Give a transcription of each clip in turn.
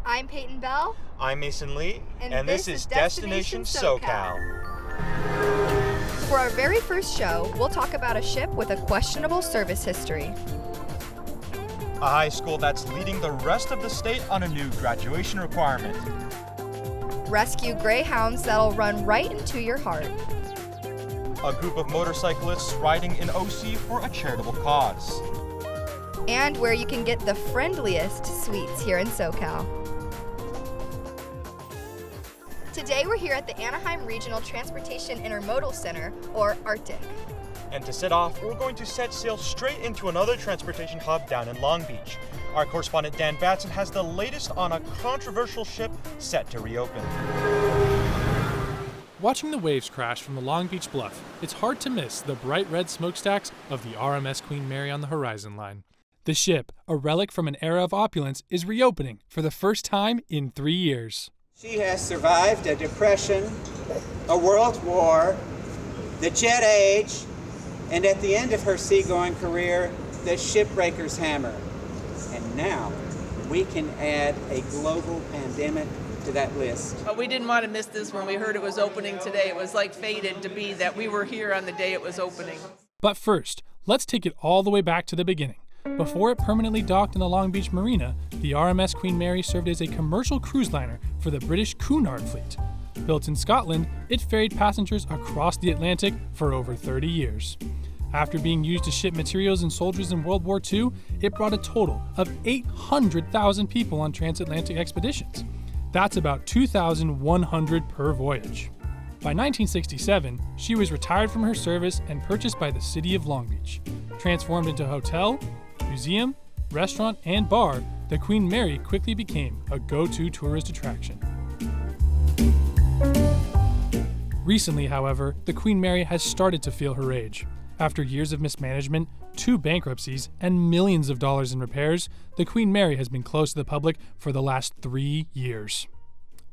I'm Peyton Bell. I'm Mason Lee, and this is Destination SoCal. For our very first show, we'll talk about a ship with a questionable service history. A high school that's leading the rest of the state on a new graduation requirement. Rescue greyhounds that'll run right into your heart. A group of motorcyclists riding in OC for a charitable cause. And where you can get the friendliest sweets here in SoCal. Today we're here at the Anaheim Regional Transportation Intermodal Center, or ARTIC. And to set off, we're going to set sail straight into another transportation hub down in Long Beach. Our correspondent Dan Batson has the latest on a controversial ship set to reopen. Watching the waves crash from the Long Beach bluff, it's hard to miss the bright red smokestacks of the RMS Queen Mary on the horizon line. The ship, a relic from an era of opulence, is reopening for the first time in 3 years. She has survived a depression, a world war, the jet age, and at the end of her seagoing career, the shipbreaker's hammer. And now we can add a global pandemic to that list. We didn't want to miss this when we heard it was opening today. It was like fated to be that we were here on the day it was opening. But first, let's take it all the way back to the beginning. Before it permanently docked in the Long Beach Marina, the RMS Queen Mary served as a commercial cruise liner for the British Cunard fleet. Built in Scotland, it ferried passengers across the Atlantic for over 30 years. After being used to ship materials and soldiers in World War II, it brought a total of 800,000 people on transatlantic expeditions. That's about 2,100 per voyage. By 1967, she was retired from her service and purchased by the city of Long Beach. Transformed into hotel, museum, restaurant, and bar, the Queen Mary quickly became a go-to tourist attraction. Recently, however, the Queen Mary has started to feel her age. After years of mismanagement, 2 bankruptcies, and millions of dollars in repairs, the Queen Mary has been closed to the public for the last 3 years.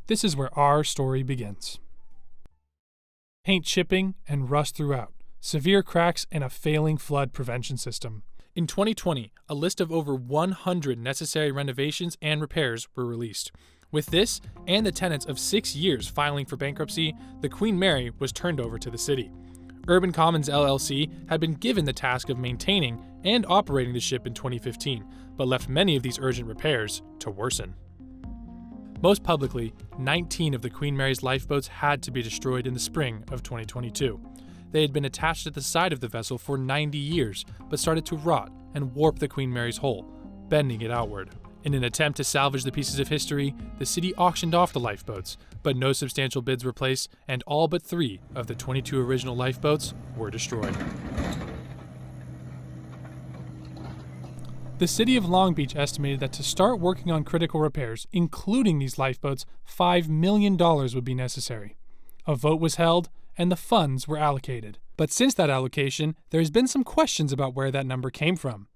This is where our story begins. Paint chipping and rust throughout, severe cracks, and a failing flood prevention system. In 2020, a list of over 100 necessary renovations and repairs were released. With this, and the tenants of 6 years filing for bankruptcy, the Queen Mary was turned over to the city. Urban Commons LLC had been given the task of maintaining and operating the ship in 2015, but left many of these urgent repairs to worsen. Most publicly, 19 of the Queen Mary's lifeboats had to be destroyed in the spring of 2022. They had been attached at the side of the vessel for 90 years, but started to rot and warp the Queen Mary's hull, bending it outward. In an attempt to salvage the pieces of history, the city auctioned off the lifeboats, but no substantial bids were placed, and all but 3 of the 22 original lifeboats were destroyed. The city of Long Beach estimated that to start working on critical repairs, including these lifeboats, $5 million would be necessary. A vote was held, and the funds were allocated. But since that allocation, there has been some questions about where that number came from.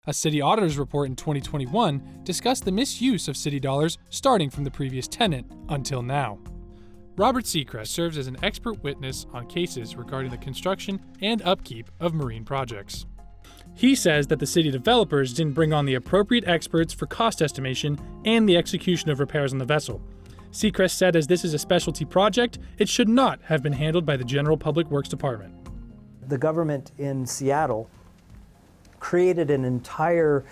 A city auditor's report in 2021 discussed the misuse of city dollars starting from the previous tenant until now. Robert Seacrest serves as an expert witness on cases regarding the construction and upkeep of marine projects. He says that the city developers didn't bring on the appropriate experts for cost estimation and the execution of repairs on the vessel. Seacrest said as this is a specialty project, it should not have been handled by the General Public Works Department. The government in Seattle created an entire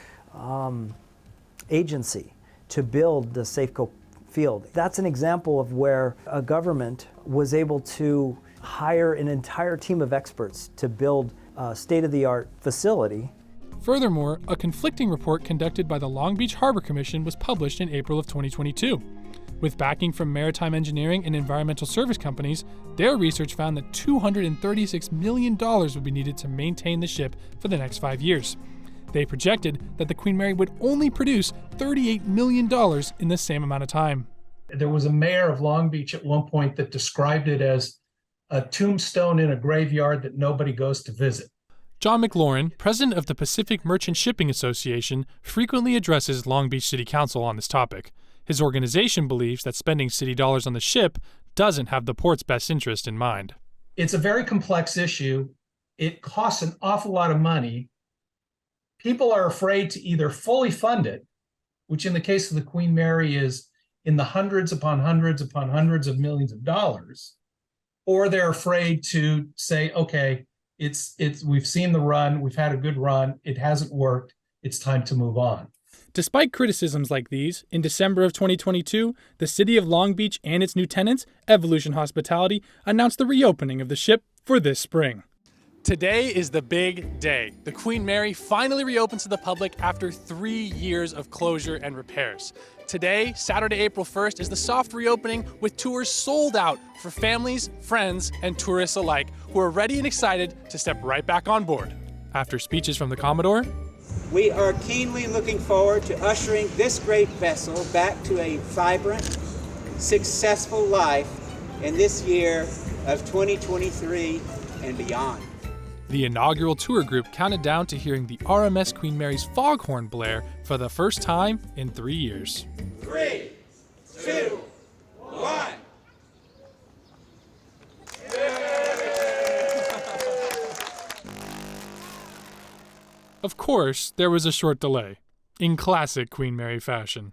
agency to build the Safeco field. That's an example of where a government was able to hire an entire team of experts to build a state-of-the-art facility. Furthermore, a conflicting report conducted by the Long Beach Harbor Commission was published in April of 2022. With backing from maritime engineering and environmental service companies, their research found that $236 million would be needed to maintain the ship for the next 5 years. They projected that the Queen Mary would only produce $38 million in the same amount of time. There was a mayor of Long Beach at one point that described it as a tombstone in a graveyard that nobody goes to visit. John McLaurin, president of the Pacific Merchant Shipping Association, frequently addresses Long Beach City Council on this topic. His organization believes that spending city dollars on the ship doesn't have the port's best interest in mind. It's a very complex issue. It costs an awful lot of money. People are afraid to either fully fund it which in the case of the Queen Mary is in the hundreds upon hundreds upon hundreds of millions of dollars, or they're afraid to say, okay, we've seen the run, we've had a good run, it hasn't worked, it's time to move on. Despite criticisms like these, in December of 2022, the city of Long Beach and its new tenants, Evolution Hospitality, announced the reopening of the ship for this spring. Today is the big day. The Queen Mary finally reopens to the public after 3 years of closure and repairs. Today, Saturday, April 1st, is the soft reopening with tours sold out for families, friends, and tourists alike who are ready and excited to step right back on board. After speeches from the Commodore, we are keenly looking forward to ushering this great vessel back to a vibrant, successful life in this year of 2023 and beyond. the inaugural tour group counted down to hearing the RMS Queen Mary's foghorn blare for the first time in 3 years. 3, 2, 1. Of course, there was a short delay, in classic Queen Mary fashion.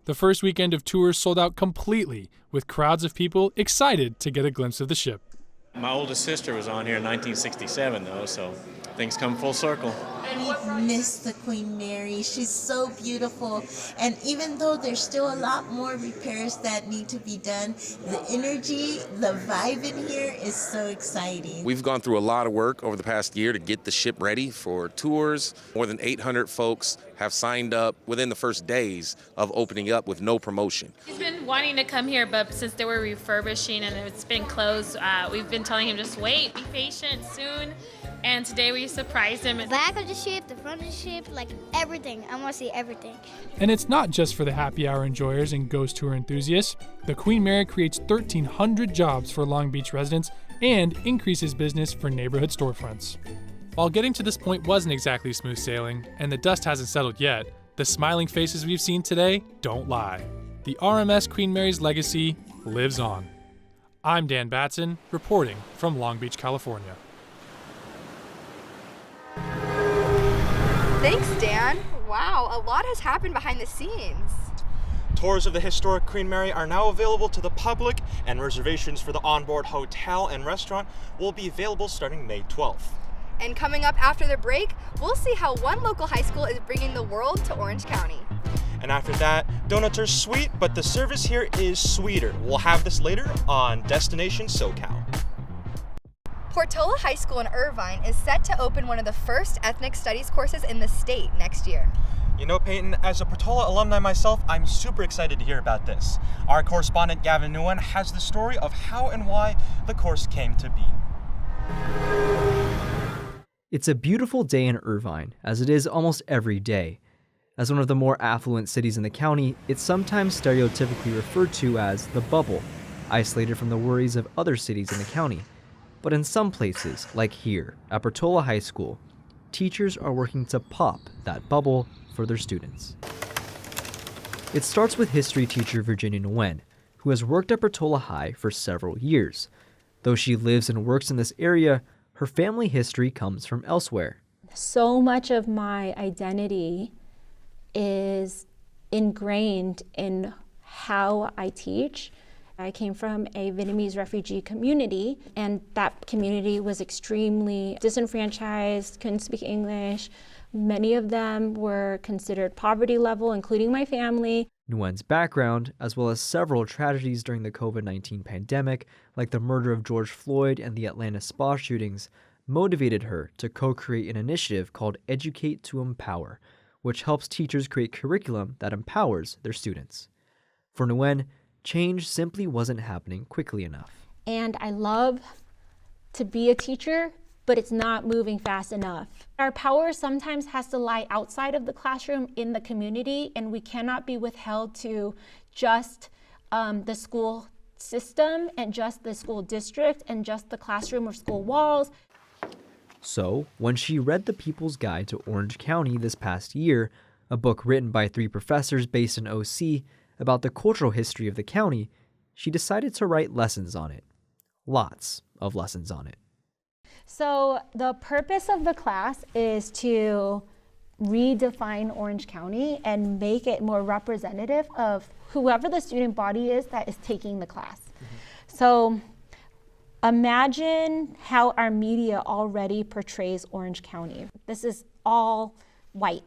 The first weekend of tours sold out completely, with crowds of people excited to get a glimpse of the ship. My oldest sister was on here in 1967, though, so things come full circle. We miss the Queen Mary. She's so beautiful. And even though there's still a lot more repairs that need to be done, the energy, the vibe in here is so exciting. We've gone through a lot of work over the past year to get the ship ready for tours. More than 800 folks have signed up within the first days of opening up with no promotion. He's been wanting to come here, but since they were refurbishing and it's been closed, we've been telling him just wait, be patient, soon. And today we surprised him. The back of the ship, the front of the ship, like everything. I want to see everything. And it's not just for the happy hour enjoyers and ghost tour enthusiasts. The Queen Mary creates 1,300 jobs for Long Beach residents and increases business for neighborhood storefronts. While getting to this point wasn't exactly smooth sailing, and the dust hasn't settled yet, the smiling faces we've seen today don't lie. The RMS Queen Mary's legacy lives on. I'm Dan Batson, reporting from Long Beach, California. Thanks, Dan. Wow, a lot has happened behind the scenes. Tours of the historic Queen Mary are now available to the public, and reservations for the onboard hotel and restaurant will be available starting May 12th. And coming up after the break, we'll see how one local high school is bringing the world to Orange County. And after that, donuts are sweet, but the service here is sweeter. We'll have this later on Destination SoCal. Portola High School in Irvine is set to open one of the first ethnic studies courses in the state next year. You know, Peyton, as a Portola alumni myself, I'm super excited to hear about this. Our correspondent Gavin Nguyen has the story of how and why the course came to be. It's a beautiful day in Irvine, as it is almost every day. As one of the more affluent cities in the county, it's sometimes stereotypically referred to as the bubble, isolated from the worries of other cities in the county. But in some places, like here at Portola High School, teachers are working to pop that bubble for their students. It starts with history teacher Virginia Nguyen, who has worked at Portola High for several years. Though she lives and works in this area, her family history comes from elsewhere. So much of my identity is ingrained in how I teach. I came from a Vietnamese refugee community, and that community was extremely disenfranchised, couldn't speak English. Many of them were considered poverty level, including my family. Nguyen's background, as well as several tragedies during the COVID-19 pandemic, like the murder of George Floyd and the Atlanta spa shootings, motivated her to co-create an initiative called Educate to Empower, which helps teachers create curriculum that empowers their students. For Nguyen, change simply wasn't happening quickly enough. And I love to be a teacher, but it's not moving fast enough. Our power sometimes has to lie outside of the classroom in the community, and we cannot be withheld to just the school system and just the school district and just the classroom or school walls. So, when she read The People's Guide to Orange County this past year, a book written by 3 professors based in OC about the cultural history of the county, she decided to write lessons on it. Lots of lessons on it. So the purpose of the class is to redefine Orange County and make it more representative of whoever the student body is that is taking the class. So imagine how our media already portrays Orange County. This is all white.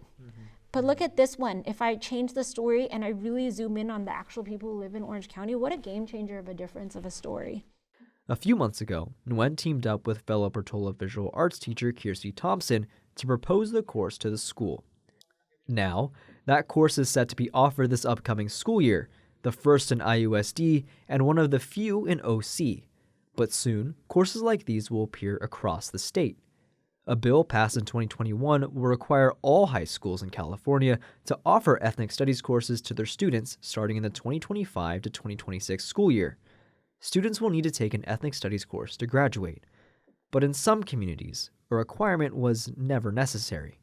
But look at this one. If I change the story and I really zoom in on the actual people who live in Orange County, what a game changer of a difference of a story. A few months ago, Nguyen teamed up with fellow Portola visual arts teacher Kirsty Thompson to propose the course to the school. Now, that course is set to be offered this upcoming school year, the first in IUSD and one of the few in OC. But soon, courses like these will appear across the state. A bill passed in 2021 will require all high schools in California to offer ethnic studies courses to their students starting in the 2025 to 2026 school year. Students will need to take an ethnic studies course to graduate. But in some communities, a requirement was never necessary.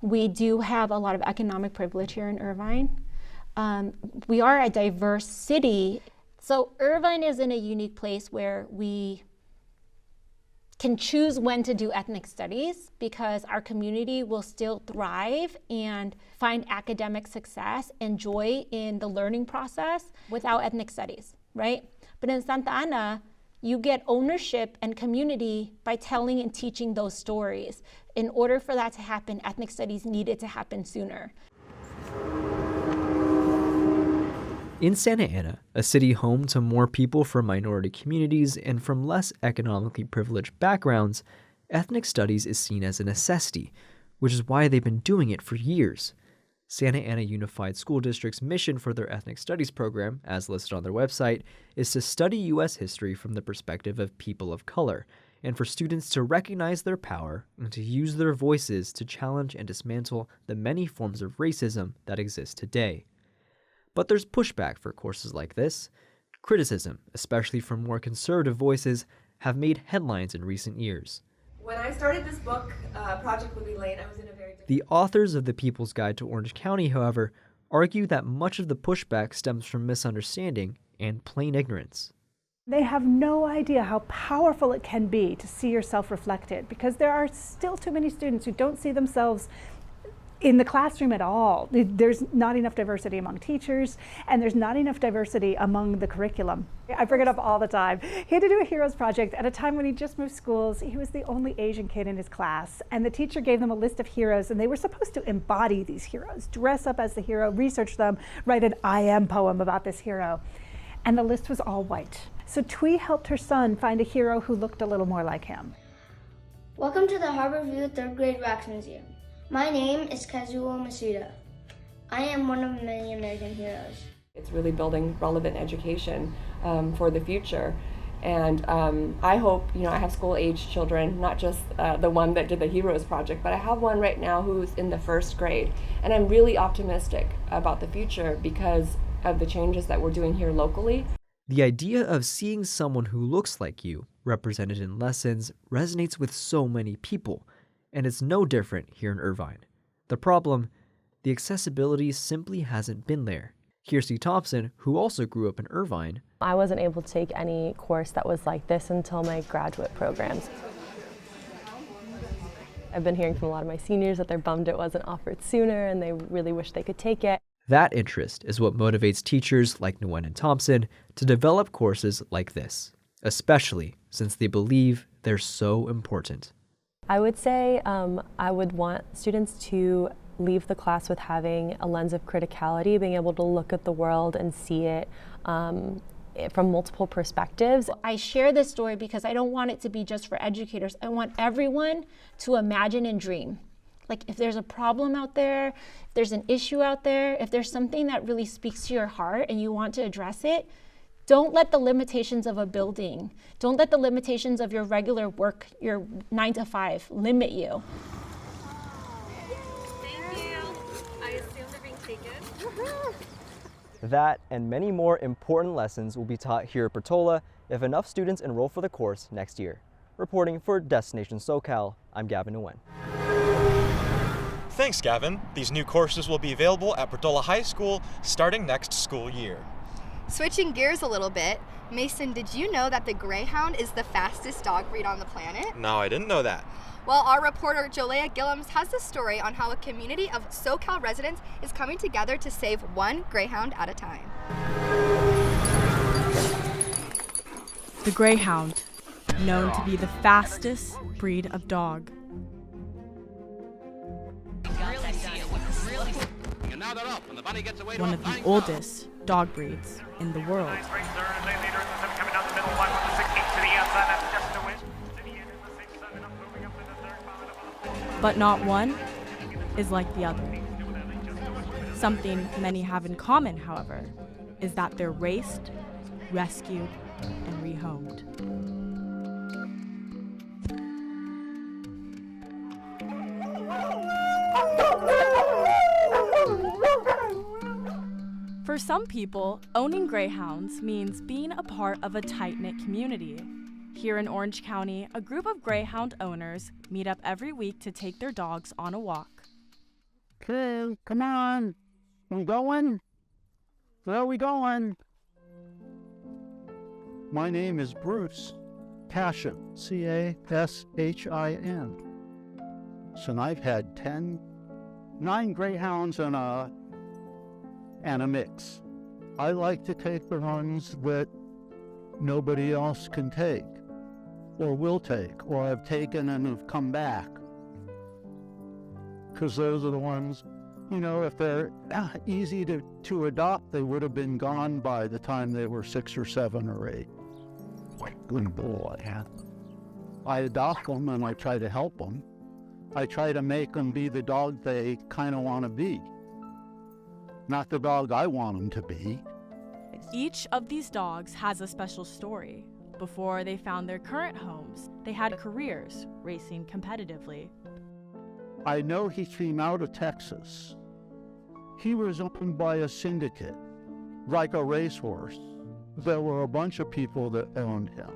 We do have a lot of economic privilege here in Irvine. We are a diverse city. So Irvine is in a unique place where we can choose when to do ethnic studies because our community will still thrive and find academic success and joy in the learning process without ethnic studies, right? But in Santa Ana, you get ownership and community by telling and teaching those stories. In order for that to happen, ethnic studies needed to happen sooner. In Santa Ana, a city home to more people from minority communities and from less economically privileged backgrounds, ethnic studies is seen as a necessity, which is why they've been doing it for years. Santa Ana Unified School District's mission for their ethnic studies program, as listed on their website, is to study U.S. history from the perspective of people of color, and for students to recognize their power and to use their voices to challenge and dismantle the many forms of racism that exist today. But there's pushback for courses like this. Criticism, especially from more conservative voices, have made headlines in recent years. When I started this book, Project Louis Lane, I was in a very different... The authors of The People's Guide to Orange County, however, argue that much of the pushback stems from misunderstanding and plain ignorance. They have no idea how powerful it can be to see yourself reflected, because there are still too many students who don't see themselves in the classroom at all. There's not enough diversity among teachers, and there's not enough diversity among the curriculum. I bring it up all the time. He had to do a heroes project at a time when he just moved schools. He was the only Asian kid in his class, and the teacher gave them a list of heroes, and they were supposed to embody these heroes, dress up as the hero, research them, write an I am poem about this hero. And the list was all white. So Twee helped her son find a hero who looked a little more like him. Welcome to the Harbor View 3rd Grade Wax Museum. My name is Kazuo Masuda. I am one of many American heroes. It's really building relevant education for the future. And I hope, I have school-age children, not just the one that did the Heroes Project, but I have one right now who's in the 1st grade. And I'm really optimistic about the future because of the changes that we're doing here locally. The idea of seeing someone who looks like you represented in lessons resonates with so many people. And it's no different here in Irvine. The problem, the accessibility simply hasn't been there. Kirsty Thompson, who also grew up in Irvine, I wasn't able to take any course that was like this until my graduate programs. I've been hearing from a lot of my seniors that they're bummed it wasn't offered sooner and they really wish they could take it. That interest is what motivates teachers like Nguyen and Thompson to develop courses like this, especially since they believe they're so important. I would say I would want students to leave the class with having a lens of criticality, being able to look at the world and see it from multiple perspectives. I share this story because I don't want it to be just for educators. I want everyone to imagine and dream. Like if there's a problem out there, if there's an issue out there, if there's something that really speaks to your heart and you want to address it, don't let the limitations of a building, don't let the limitations of your regular work, your 9 to 5, limit you. Thank you. I assume they're being taken. That and many more important lessons will be taught here at Portola if enough students enroll for the course next year. Reporting for Destination SoCal, I'm Gavin Nguyen. Thanks, Gavin. These new courses will be available at Portola High School starting next school year. Switching gears a little bit, Mason, did you know that the Greyhound is the fastest dog breed on the planet? No, I didn't know that. Well, our reporter Jolea Gillums has the story on how a community of SoCal residents is coming together to save one Greyhound at a time. The Greyhound, known to be the fastest breed of dog. One of the oldest dog breeds in the world. But not one is like the other. Something many have in common, however, is that they're raced, rescued, and rehomed. For some people, owning greyhounds means being a part of a tight-knit community. Here in Orange County, a group of greyhound owners meet up every week to take their dogs on a walk. Okay, come on. I'm going. Where are we going? My name is Bruce Cashin, C-A-S-H-I-N. So I've had 9 greyhounds and a mix. I like to take the ones that nobody else can take, or will take, or have taken and have come back. Because those are the ones, if they're easy to adopt, they would have been gone by the time they were 6 or 7 or 8. Good boy. I adopt them and I try to help them. I try to make them be the dog they kind of want to be. Not the dog I want them to be. Each of these dogs has a special story. Before they found their current homes, they had careers racing competitively. I know he came out of Texas. He was owned by a syndicate, like a racehorse. There were a bunch of people that owned him.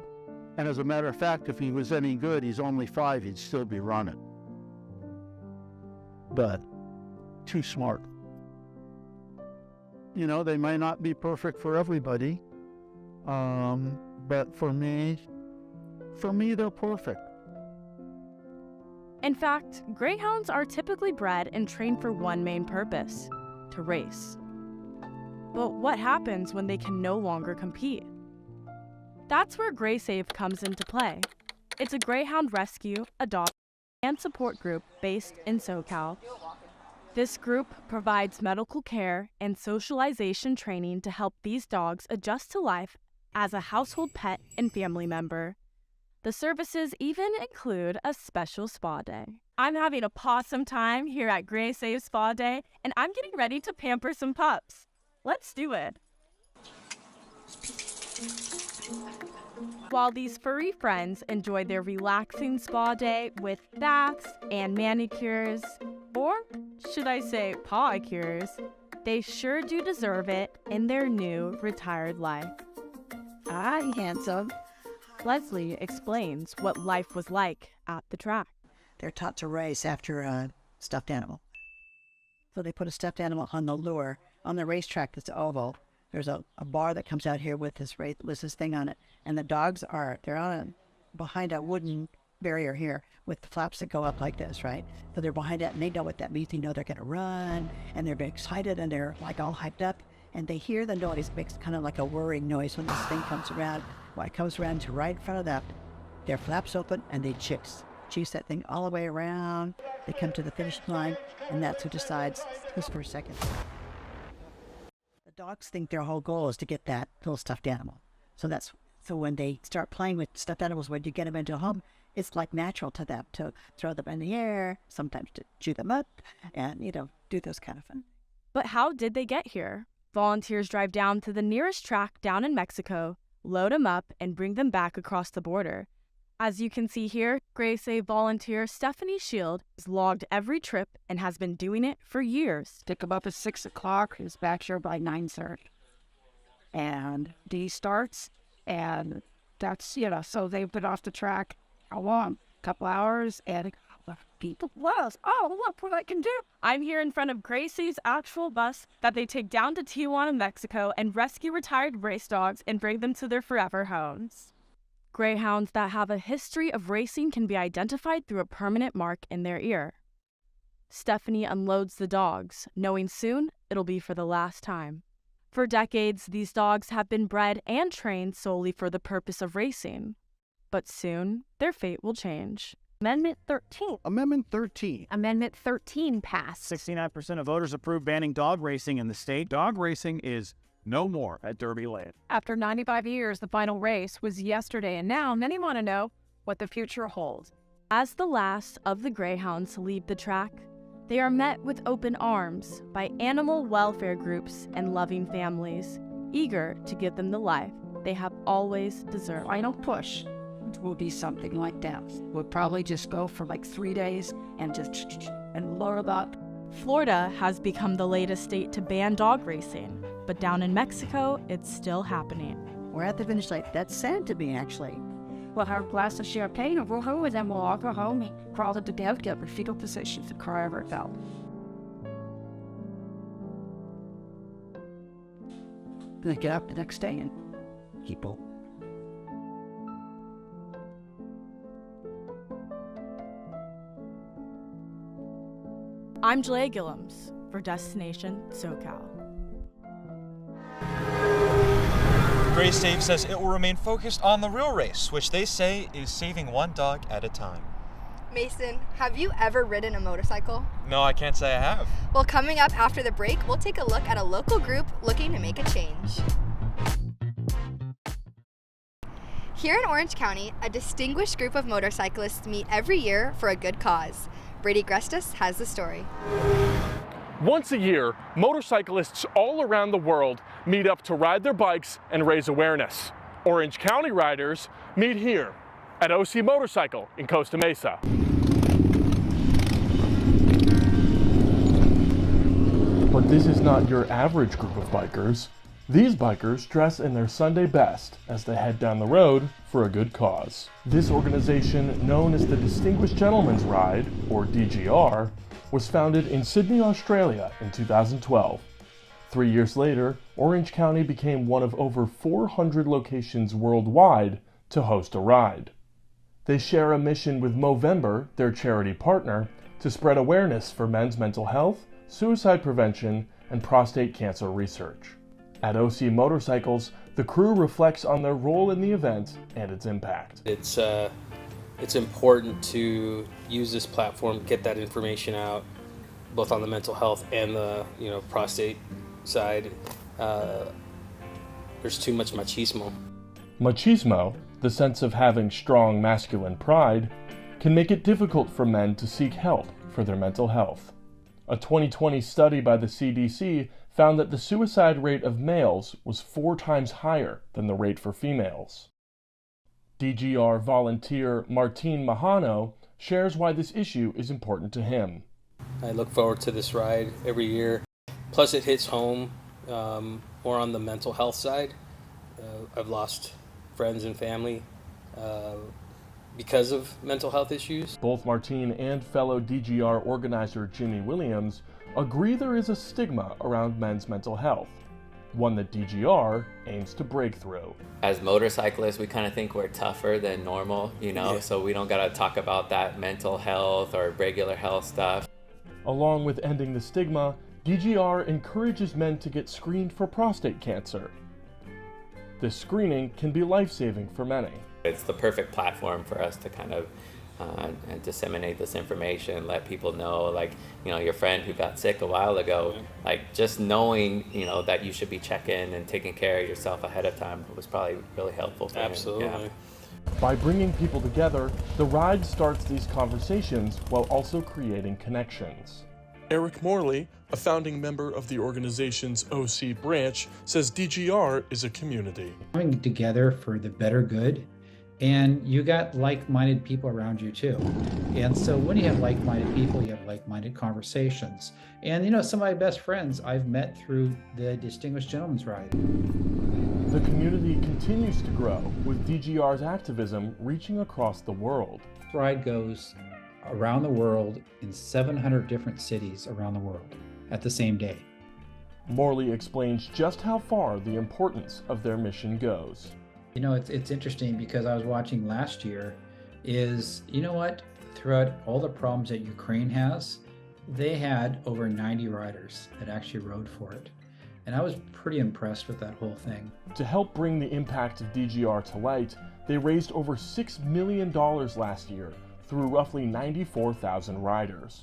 And as a matter of fact, if he was any good, he's only 5, he'd still be running. But too smart. They may not be perfect for everybody, but for me, they're perfect. In fact, greyhounds are typically bred and trained for one main purpose: to race. But what happens when they can no longer compete? That's where GreySave comes into play. It's a greyhound rescue, adopt, and support group based in SoCal. This group provides medical care and socialization training to help these dogs adjust to life as a household pet and family member. The services even include a special spa day. I'm having a pawsome time here at GreySave Spa Day, and I'm getting ready to pamper some pups. Let's do it. While these furry friends enjoy their relaxing spa day with baths and manicures, or should I say pawicures, they sure do deserve it in their new retired life. Hi, handsome. Leslie explains what life was like at the track. They're taught to race after a stuffed animal. So they put a stuffed animal on the lure. On the racetrack that's oval, there's a bar that comes out here with this thing on it. And the dogs they're behind a wooden barrier here with the flaps that go up like this, right? So they're behind that and they know what that means. They know they're going to run and they're very excited and they're like all hyped up. And they hear the noise, it makes kind of like a whirring noise when this thing comes around. Well, it comes around to right in front of them. Their flaps open and they chase that thing all the way around. They come to the finish line and that's who decides who's first, second. The dogs think their whole goal is to get that little stuffed animal. So when they start playing with stuffed animals, when you get them into a home, it's like natural to them to throw them in the air, sometimes to chew them up, and, do those kind of fun. But how did they get here? Volunteers drive down to the nearest track down in Mexico, load them up, and bring them back across the border. As you can see here, GreySave volunteer Stephanie Shield has logged every trip and has been doing it for years. Pick them up at 6 o'clock, he's back here by 9:30. And D starts, and that's, so they've been off the track how long? A couple hours, and People was. Oh, look what I can do. I'm here in front of Gracie's actual bus that they take down to Tijuana, Mexico, and rescue retired race dogs and bring them to their forever homes. Greyhounds that have a history of racing can be identified through a permanent mark in their ear. Stephanie unloads the dogs, knowing soon it'll be for the last time. For decades, these dogs have been bred and trained solely for the purpose of racing. But soon, their fate will change. Amendment 13. Amendment 13. Amendment 13 passed. 69% of voters approved banning dog racing in the state. Dog racing is no more at Derby Lane. After 95 years, the final race was yesterday, and now many want to know what the future holds. As the last of the greyhounds to leave the track, they are met with open arms by animal welfare groups and loving families, eager to give them the life they have always deserved. Final push will be something like that. We'll probably just go for like 3 days and load up. Florida has become the latest state to ban dog racing, but down in Mexico, it's still happening. We're at the finish line. That's sad to me, actually. We'll have a glass of champagne and we'll go, and then we'll all go home and crawl into bed, get our fetal positions, and cry over it out. Then get up the next day and keep on. I'm Julia Gillums for Destination SoCal. GraySave says it will remain focused on the real race, which they say is saving one dog at a time. Mason, have you ever ridden a motorcycle? No, I can't say I have. Well, coming up after the break, we'll take a look at a local group looking to make a change. Here in Orange County, a distinguished group of motorcyclists meet every year for a good cause. Brady Grestis has the story. Once a year, motorcyclists all around the world meet up to ride their bikes and raise awareness. Orange County riders meet here at OC Motorcycle in Costa Mesa. But this is not your average group of bikers. These bikers dress in their Sunday best as they head down the road for a good cause. This organization, known as the Distinguished Gentleman's Ride, or DGR, was founded in Sydney, Australia in 2012. 3 years later, Orange County became one of over 400 locations worldwide to host a ride. They share a mission with Movember, their charity partner, to spread awareness for men's mental health, suicide prevention, and prostate cancer research. At OC Motorcycles, the crew reflects on their role in the event and its impact. It's important to use this platform, get that information out, both on the mental health and the prostate side. There's too much machismo. Machismo, the sense of having strong masculine pride, can make it difficult for men to seek help for their mental health. A 2020 study by the CDC found that the suicide rate of males was 4 times higher than the rate for females. DGR volunteer Martin Mahano shares why this issue is important to him. I look forward to this ride every year. Plus it hits home more on the mental health side. I've lost friends and family because of mental health issues. Both Martin and fellow DGR organizer Jimmy Williams agree there is a stigma around men's mental health, one that DGR aims to break through. As motorcyclists, we kind of think we're tougher than normal, so we don't got to talk about that mental health or regular health stuff. Along with ending the stigma, DGR encourages men to get screened for prostate cancer. This screening can be life-saving for many. It's the perfect platform for us to kind of disseminate this information, let people know, your friend who got sick a while ago, just knowing, that you should be checking and taking care of yourself ahead of time was probably really helpful for Absolutely. him. Yeah. By bringing people together, the ride starts these conversations while also creating connections. Eric Morley, a founding member of the organization's OC branch, says DGR is a community. Coming together for the better good, and you got like-minded people around you too. And so when you have like-minded people, you have like-minded conversations. And some of my best friends I've met through the Distinguished Gentleman's Ride. The community continues to grow, with DGR's activism reaching across the world. Ride goes around the world in 700 different cities around the world at the same day. Morley explains just how far the importance of their mission goes. You know, it's interesting because I was watching last year is, you know what, throughout all the problems that Ukraine has, they had over 90 riders that actually rode for it. And I was pretty impressed with that whole thing. To help bring the impact of DGR to light, they raised over $6 million last year through roughly 94,000 riders.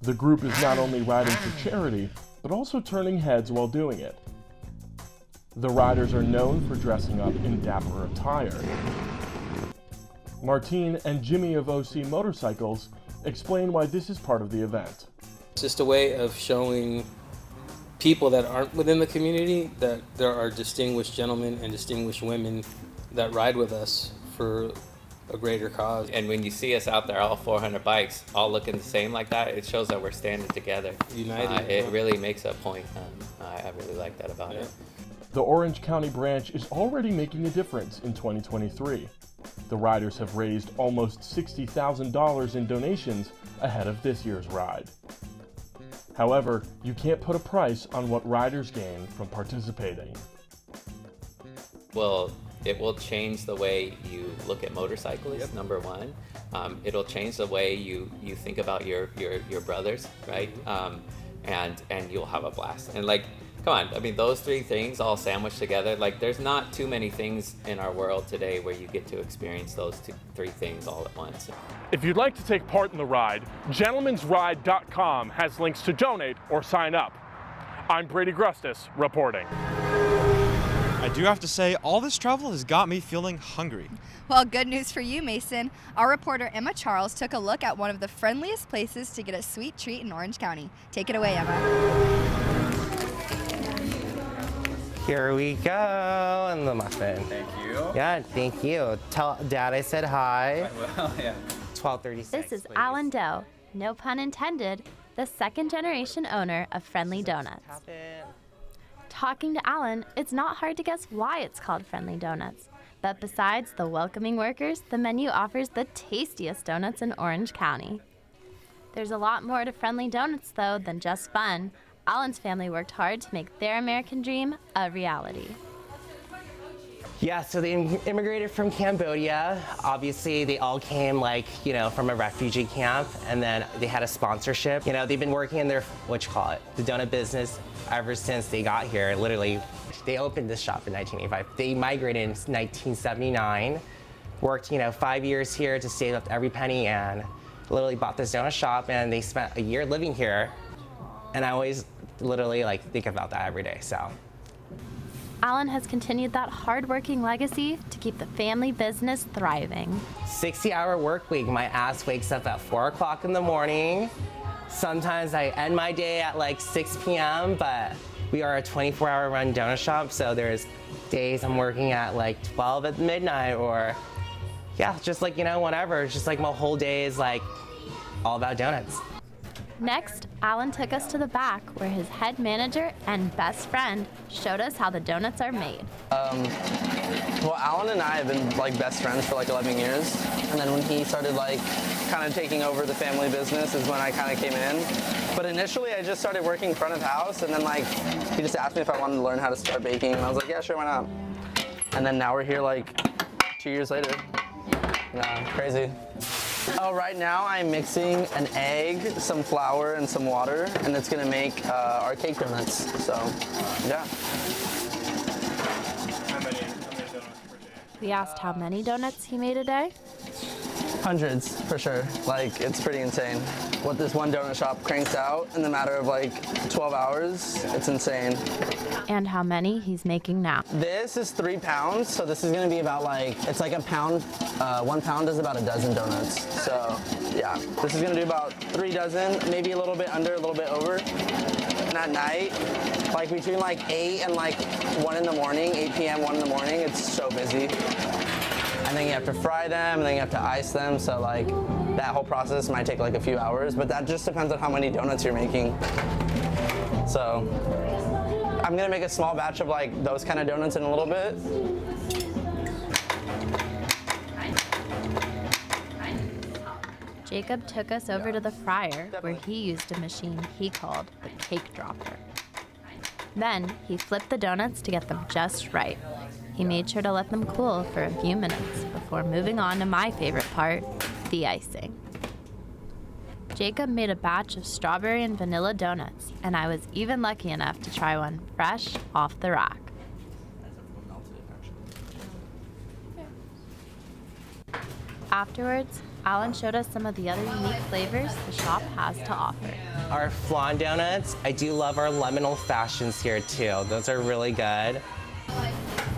The group is not only riding for charity, but also turning heads while doing it. The riders are known for dressing up in dapper attire. Martine and Jimmy of OC Motorcycles explain why this is part of the event. It's just a way of showing people that aren't within the community that there are distinguished gentlemen and distinguished women that ride with us for a greater cause. And when you see us out there, all 400 bikes, all looking the same like that, it shows that we're standing together. United. It really makes a point. I really like that about it. The Orange County branch is already making a difference in 2023. The riders have raised almost $60,000 in donations ahead of this year's ride. However, you can't put a price on what riders gain from participating. Well, it will change the way you look at motorcyclists, number one. It'll change the way you think about your brothers, right? And you'll have a blast. And like, come on, I mean, those three things all sandwiched together, like there's not too many things in our world today where you get to experience those three things all at once. If you'd like to take part in the ride, gentlemansride.com has links to donate or sign up. I'm Brady Grustis reporting. I do have to say, all this travel has got me feeling hungry. Well, good news for you, Mason. Our reporter Emma Charles took a look at one of the friendliest places to get a sweet treat in Orange County. Take it away, Emma. Here we go, and the muffin. Thank you. Yeah, thank you. Tell Dad I said hi. I will, yeah. 12:36. This is please. Alan Doe, no pun intended, the second-generation owner of Friendly Donuts. Talking to Alan, it's not hard to guess why it's called Friendly Donuts. But besides the welcoming workers, the menu offers the tastiest donuts in Orange County. There's a lot more to Friendly Donuts, though, than just fun. Alan's family worked hard to make their American dream a reality. Yeah, so they immigrated from Cambodia. Obviously, they all came from a refugee camp, and then they had a sponsorship. You know, they've been working in their, the donut business ever since they got here. Literally, they opened this shop in 1985. They migrated in 1979, worked, 5 years here to save up every penny, and literally bought this donut shop, and they spent a year living here. And I always literally think about that every day, so. Alan has continued that hard-working legacy to keep the family business thriving. 60-hour work week. My ass wakes up at 4 o'clock in the morning. Sometimes I end my day at 6 p.m., but we are a 24-hour run donut shop, so there's days I'm working at 12 at midnight, or just whatever. It's just my whole day is all about donuts. Next, Alan took us to the back where his head manager and best friend showed us how the donuts are made. Well, Alan and I have been best friends for 11 years. And then when he started kind of taking over the family business is when I kind of came in. But initially I just started working front of house, and then he just asked me if I wanted to learn how to start baking. And I was like, yeah, sure, why not? And then now we're here 2 years later. Yeah, crazy. Oh, right now I'm mixing an egg, some flour, and some water, and it's gonna make our cake donuts. So, yeah. We asked how many donuts he made a day. Hundreds, for sure. It's pretty insane. What this one donut shop cranks out in the matter of 12 hours, it's insane. And how many he's making now. This is 3 pounds, so this is gonna be about it's a pound. 1 pound is about a dozen donuts. So yeah, this is gonna do about 3 dozen, maybe a little bit under, a little bit over. And at night, between 8 and 1 in the morning, 8 p.m., 1 in the morning, it's so busy. And then you have to fry them, and then you have to ice them, so that whole process might take a few hours, but that just depends on how many donuts you're making. So I'm gonna make a small batch of those kind of donuts in a little bit. Jacob took us over to the fryer, where he used a machine he called the cake dropper. Then he flipped the donuts to get them just right. He made sure to let them cool for a few minutes before moving on to my favorite part, the icing. Jacob made a batch of strawberry and vanilla donuts, and I was even lucky enough to try one fresh off the rack. Afterwards, Alan showed us some of the other unique flavors the shop has to offer. Our flan donuts, I do love our lemon old fashions here too. Those are really good.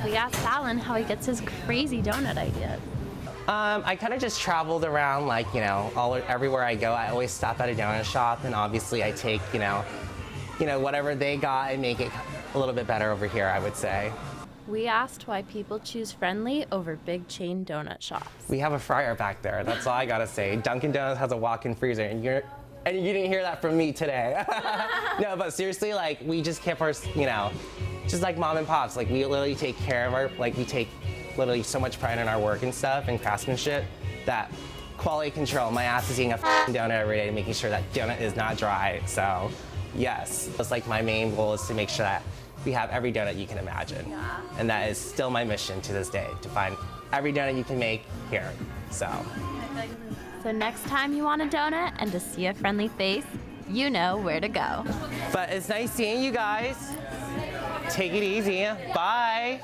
We asked Alan how he gets his crazy donut ideas. I kind of just traveled around, like, everywhere I go. I always stop at a donut shop, and obviously I take, whatever they got and make it a little bit better over here, I would say. We asked why people choose Friendly over big chain donut shops. We have a fryer back there. That's all I gotta say. Dunkin' Donuts has a walk-in freezer, and you didn't hear that from me today. No, but seriously, we just keep our, just like mom and pops. We literally take care of we take literally so much pride in our work and stuff and craftsmanship that quality control. My ass is eating a donut every day, making sure that donut is not dry. So, yes, that's my main goal is to make sure that we have every donut you can imagine. Yeah. And that is still my mission to this day, to find every donut you can make here. So next time you want a donut and to see a friendly face, you know where to go. But it's nice seeing you guys. Take it easy. Bye.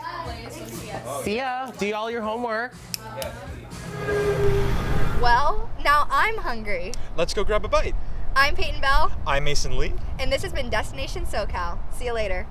See ya. Do all your homework. Well, now I'm hungry. Let's go grab a bite. I'm Peyton Bell. I'm Mason Lee. And this has been Destination SoCal. See you later.